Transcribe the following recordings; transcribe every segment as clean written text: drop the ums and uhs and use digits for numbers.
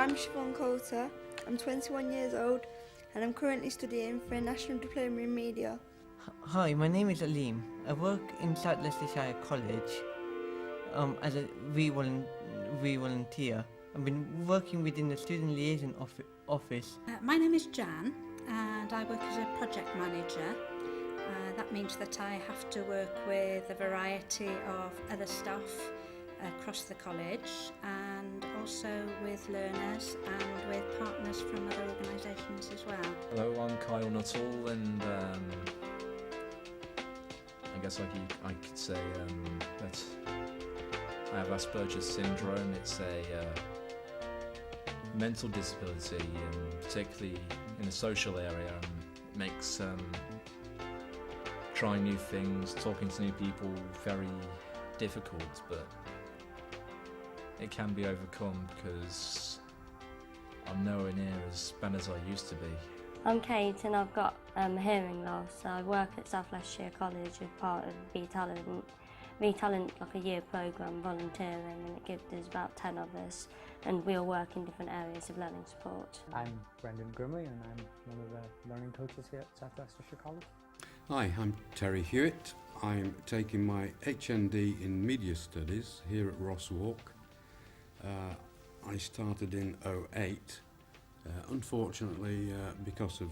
I'm Siobhan Coulter, I'm 21 years old and I'm currently studying for a National Diploma in Media. Hi, my name is Aleem. I work in South Leicestershire College as a volunteer. I've been working within the Student Liaison Office. My name is Jan and I work as a project manager. That means that I have to work with a variety of other staff across the college and also with learners and with partners from other organisations as well. Hello, I'm Kyle Nuttall and I guess I could say that I have Asperger's syndrome. It's a mental disability, and particularly in the social area. It makes trying new things, talking to new people very difficult, but it can be overcome because I'm nowhere near as bad as I used to be. I'm Kate and I've got hearing loss. I work at South Leicestershire College as part of V-Talent, like a year programme volunteering, and there's about 10 of us and we all work in different areas of learning support. I'm Brendan Grimley and I'm one of the learning coaches here at South Leicestershire College. Hi, I'm Terry Hewitt. I'm taking my HND in Media Studies here at Ross Walk. I started in 2008. Unfortunately, because of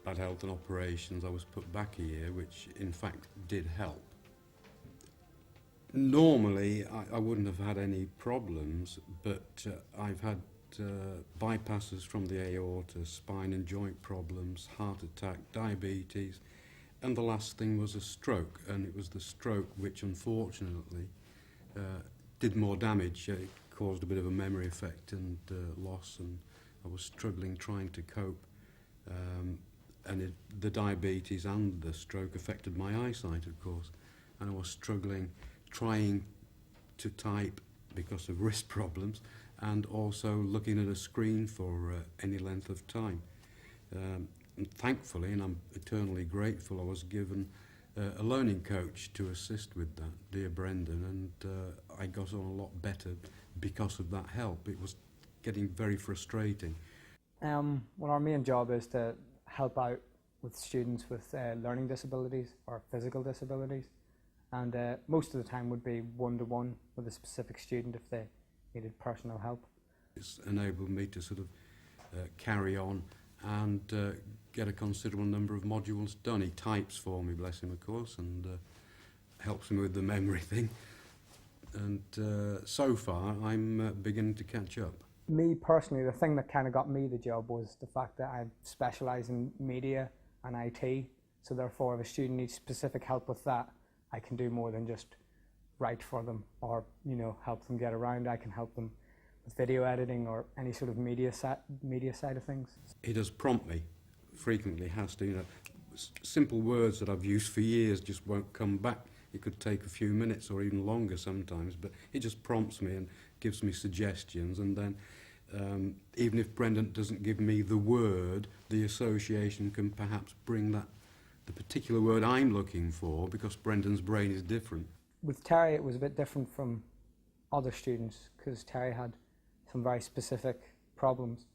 bad health and operations, I was put back a year, which in fact did help. Normally, I wouldn't have had any problems, but I've had bypasses from the aorta, spine and joint problems, heart attack, diabetes, and the last thing was a stroke, and it was the stroke which unfortunately did more damage. It caused a bit of a memory effect and loss, and I was struggling trying to cope, and the diabetes and the stroke affected my eyesight, of course, and I was struggling trying to type because of wrist problems and also looking at a screen for any length of time. And thankfully, and I'm eternally grateful, I was given a learning coach to assist with that, dear Brendan, and I got on a lot better because of that help. It was getting very frustrating. Well, our main job is to help out with students with learning disabilities or physical disabilities, and most of the time would be one-to-one with a specific student if they needed personal help. It's enabled me to sort of carry on and get a considerable number of modules done. He types for me, bless him, of course, and helps me with the memory thing. And so far, I'm beginning to catch up. Me personally, the thing that kind of got me the job was the fact that I specialise in media and IT, so therefore if a student needs specific help with that, I can do more than just write for them or, you know, help them get around. I can help them with video editing or any sort of media side of things. He does prompt me frequently, has to, you know, simple words that I've used for years just won't come back. It could take a few minutes or even longer sometimes, but he just prompts me and gives me suggestions, and then even if Brendan doesn't give me the word, the association can perhaps bring that the particular word I'm looking for, because Brendan's brain is different. With Terry it was a bit different from other students because Terry had some very specific problems,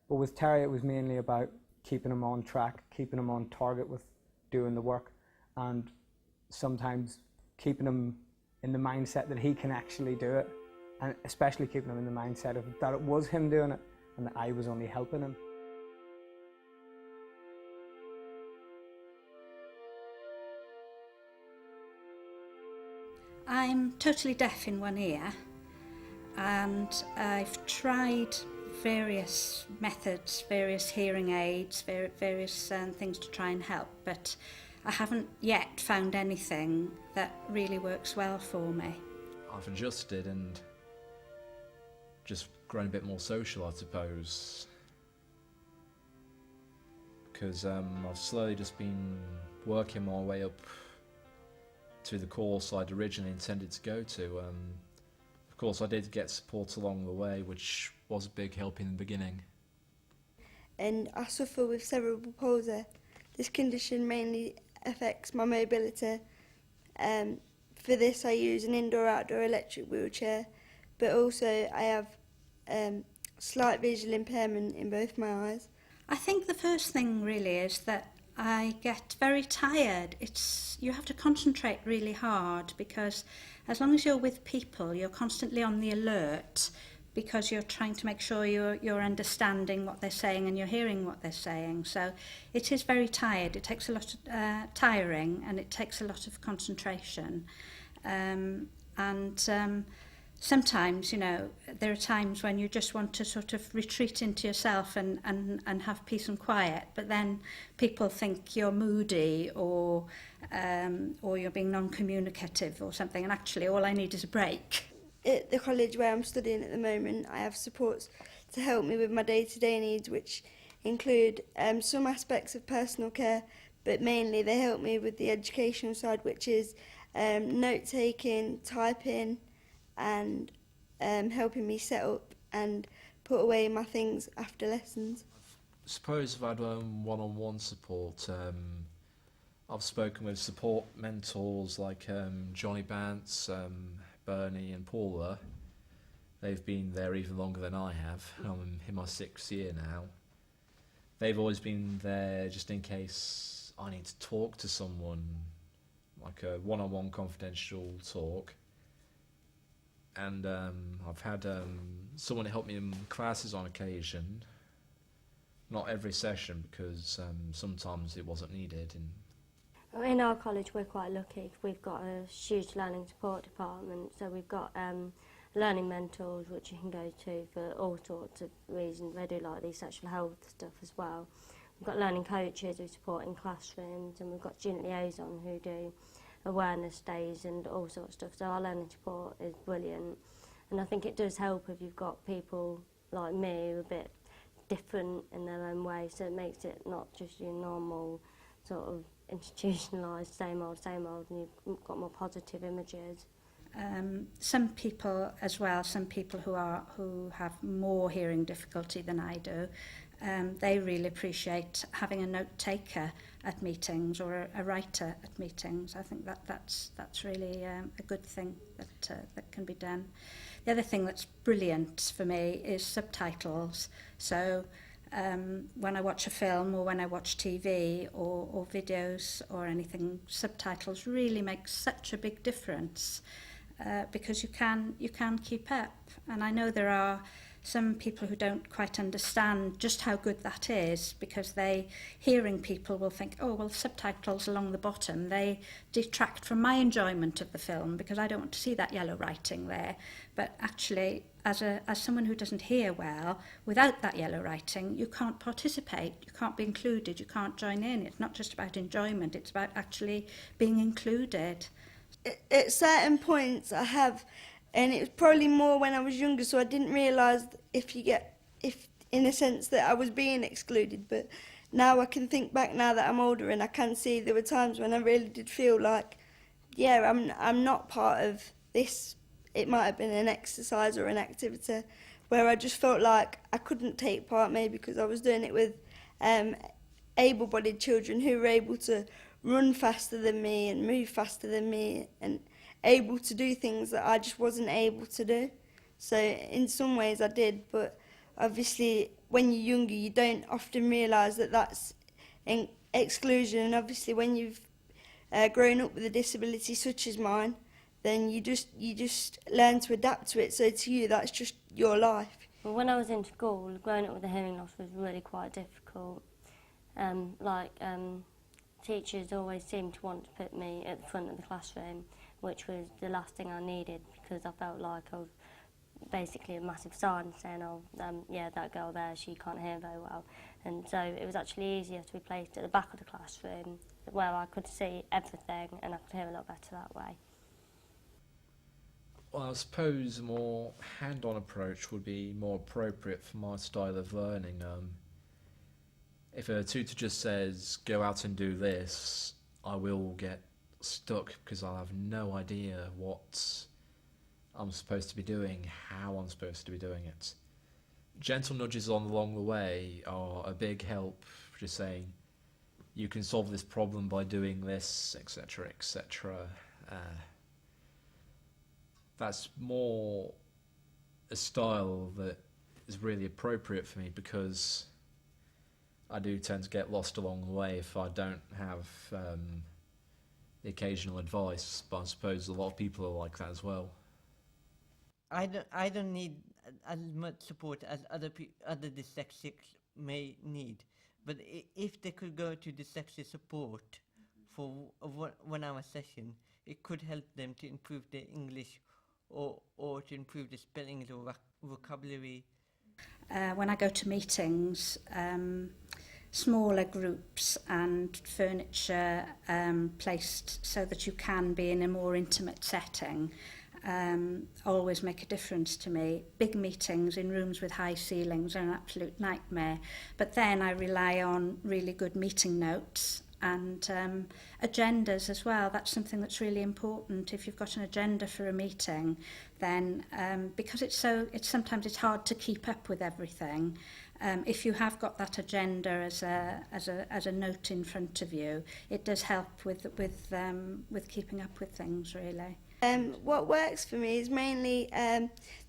but with Terry it was mainly about keeping him on track, keeping him on target with doing the work, and sometimes keeping him in the mindset that he can actually do it, and especially keeping him in the mindset of that it was him doing it and that I was only helping him. I'm totally deaf in one ear and I've tried various methods, various hearing aids, various things to try and help, but I haven't yet found anything that really works well for me. I've adjusted and just grown a bit more social, I suppose, because I've slowly just been working my way up to the course I'd originally intended to go to. Of course, I did get support along the way, which was a big help in the beginning. And I suffer with cerebral palsy. This condition mainly affects my mobility. For this I use an indoor-outdoor electric wheelchair, but also I have slight visual impairment in both my eyes. I think the first thing really is that I get very tired. You have to concentrate really hard, because as long as you're with people, you're constantly on the alert, because you're trying to make sure you're understanding what they're saying and you're hearing what they're saying. So it is very tired. It takes a lot of tiring, and it takes a lot of concentration. Sometimes, you know, there are times when you just want to sort of retreat into yourself and have peace and quiet, but then people think you're moody or you're being non-communicative or something, and actually all I need is a break. At the college where I'm studying at the moment, I have supports to help me with my day-to-day needs, which include some aspects of personal care, but mainly they help me with the educational side, which is note-taking, typing, and helping me set up and put away my things after lessons. I suppose I've had one-on-one support. I've spoken with support mentors like Johnny Bantz, Bernie and Paula. They've been there even longer than I have. I'm in my 6th year now. They've always been there just in case I need to talk to someone, like a one-on-one confidential talk. And I've had someone help me in classes on occasion. Not every session, because sometimes it wasn't needed. In our college, we're quite lucky. We've got a huge learning support department, so we've got learning mentors, which you can go to for all sorts of reasons. They do like the sexual health stuff as well. We've got learning coaches who support in classrooms, and we've got student liaison who do awareness days and all sorts of stuff. So our learning support is brilliant, and I think it does help if you've got people like me who are a bit different in their own way, so it makes it not just your normal sort of institutionalised same old, and you've got more positive images. Some people as well, some people who have more hearing difficulty than I do, they really appreciate having a note taker at meetings or a writer at meetings. I think that's really a good thing that can be done. The other thing that's brilliant for me is subtitles. So when I watch a film or when I watch TV or videos or anything, subtitles really make such a big difference, because you can keep up. And I know there are some people who don't quite understand just how good that is, because hearing people will think, oh, well, subtitles along the bottom, they detract from my enjoyment of the film because I don't want to see that yellow writing there. But actually, as someone who doesn't hear well, without that yellow writing, you can't participate, you can't be included, you can't join in. It's not just about enjoyment, it's about actually being included. At certain points I have, and it was probably more when I was younger, so I didn't realise if in a sense that I was being excluded, but now I can think back now that I'm older, and I can see there were times when I really did feel like, yeah, I'm not part of this. It might have been an exercise or an activity where I just felt like I couldn't take part, maybe because I was doing it with able-bodied children who were able to run faster than me and move faster than me and able to do things that I just wasn't able to do. So in some ways I did, but obviously when you're younger you don't often realise that that's an exclusion, and obviously when you've grown up with a disability such as mine, then you just learn to adapt to it, so to you that's just your life. Well, when I was in school, growing up with a hearing loss was really quite difficult. Teachers always seemed to want to put me at the front of the classroom, which was the last thing I needed, because I felt like I was basically a massive sign saying, yeah, that girl there, she can't hear very well. And so it was actually easier to be placed at the back of the classroom where I could see everything and I could hear a lot better that way. Well, I suppose a more hand-on approach would be more appropriate for my style of learning. If a tutor just says, go out and do this, I will get stuck because I'll have no idea what I'm supposed to be doing, how I'm supposed to be doing it. Gentle nudges along the way are a big help, just saying, you can solve this problem by doing this, etc., etc. That's more a style that is really appropriate for me, because I do tend to get lost along the way if I don't have the occasional advice, but I suppose a lot of people are like that as well. I don't need as much support as other dyslexics may need, but if they could go to dyslexia support for a 1 hour session, it could help them to improve their English or to improve the spellings or vocabulary. When I go to meetings, smaller groups and furniture placed so that you can be in a more intimate setting always make a difference to me. Big meetings in rooms with high ceilings are an absolute nightmare, but then I rely on really good meeting notes and agendas as well. That's something that's really important. If you've got an agenda for a meeting, then because sometimes it's hard to keep up with everything. If you have got that agenda as a note in front of you, it does help with keeping up with things, really. What works for me is mainly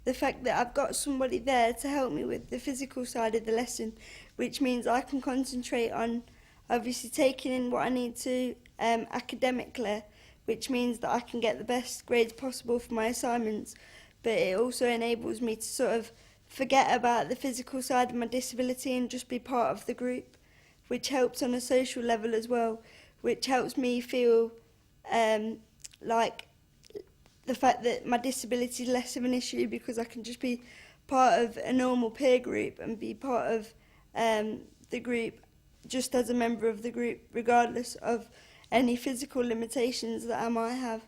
the fact that I've got somebody there to help me with the physical side of the lesson, which means I can concentrate on obviously taking in what I need to academically, which means that I can get the best grades possible for my assignments, but it also enables me to sort of forget about the physical side of my disability and just be part of the group, which helps on a social level as well, which helps me feel like the fact that my disability is less of an issue, because I can just be part of a normal peer group and be part of the group just as a member of the group, regardless of any physical limitations that I might have.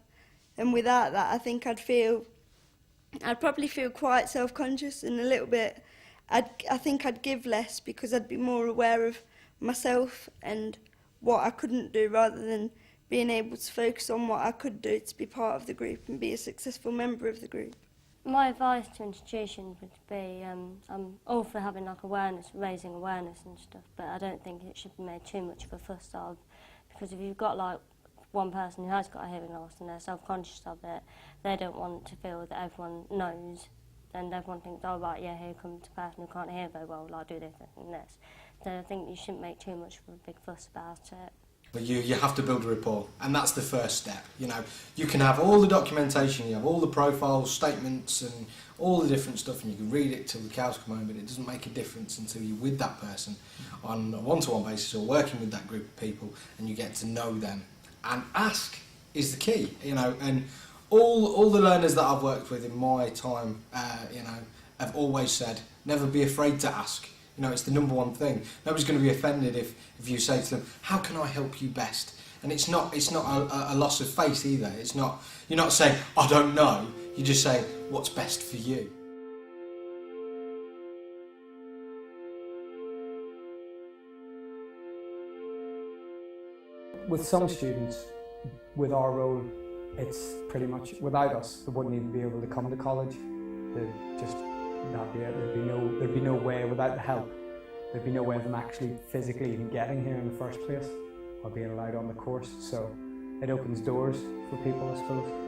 And without that, I think I'd probably feel quite self-conscious and a little bit, I think I'd give less, because I'd be more aware of myself and what I couldn't do, rather than being able to focus on what I could do to be part of the group and be a successful member of the group. My advice to institutions would be, I'm all for having like raising awareness and stuff, but I don't think it should be made too much of a fuss of, because if you've got like one person who has got a hearing loss and they're self-conscious of it, they don't want to feel that everyone knows, and everyone thinks, oh right, yeah, here comes a person who can't hear very well, like do this and this. So I think you shouldn't make too much of a big fuss about it. But you have to build a rapport, and that's the first step. You know, you can have all the documentation, you have all the profiles, statements, and all the different stuff, and you can read it till the cows come home, but it doesn't make a difference until you're with that person on a one-to-one basis or working with that group of people, and you get to know them. And ask is the key, you know, and all the learners that I've worked with in my time, you know, have always said, never be afraid to ask. You know, it's the number one thing. Nobody's going to be offended if you say to them, how can I help you best? And it's not a loss of faith either. You're not saying, I don't know. You're just saying, what's best for you? With some students, with our role, it's pretty much without us, they wouldn't even be able to come to college. They'd just not be able, there'd be no way without the help. There'd be no way of them actually physically even getting here in the first place or being allowed on the course. So it opens doors for people, I suppose.